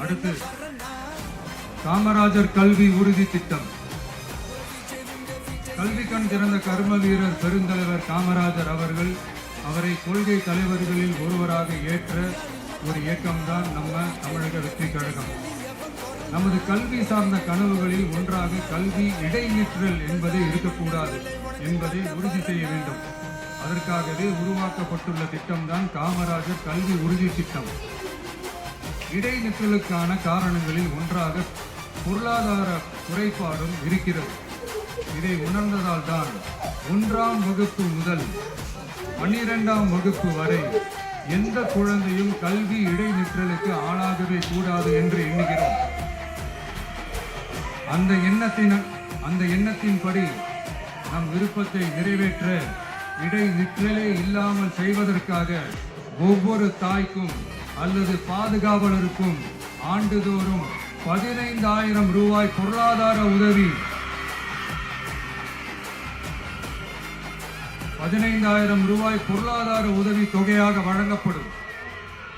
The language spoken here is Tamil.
அடுத்து காமராஜர் கல்வி உறுதி திட்டம். கல்வி கண் திறந்த கர்ம வீரர் பெருந்தலைவர் காமராஜர் அவர்கள் அவரை கொள்கை தலைவர்களில் ஒருவராக ஏற்ற ஒரு இயக்கம்தான் நம்ம தமிழக வெற்றி கழகம். நமது கல்வி சார்ந்த கனவுகளில் ஒன்றாக கல்வி இடைநிற்றல் என்பதே இருக்கக்கூடாது என்பதை உறுதி செய்ய வேண்டும். அதற்காகவே உருவாக்கப்பட்டுள்ள திட்டம்தான் காமராஜர் கல்வி உறுதி திட்டம். இடைநிற்றலுக்கான காரணங்களில் ஒன்றாக பொருளாதார குறைபாடும் இருக்கிறது. இதை உணர்ந்ததால் தான் 1ஆம் வகுப்பு முதல் 12ஆம் வகுப்பு வரை எந்த குழந்தையும் கல்வி இடைநிற்றலுக்கு ஆளாகவே கூடாது என்று எண்ணுகிறோம். அந்த எண்ணத்தின்படி நம் விருப்பத்தை நிறைவேற்ற இடைநிற்றலே இல்லாமல் செய்வதற்காக ஒவ்வொரு தாய்க்கும் அல்லது பாதுகாவலருக்கும் ஆண்டுதோறும் 15,000 ரூபாய் பொருளாதார உதவி 15,000 ரூபாய் பொருளாதார உதவி தொகையாக வழங்கப்படும்.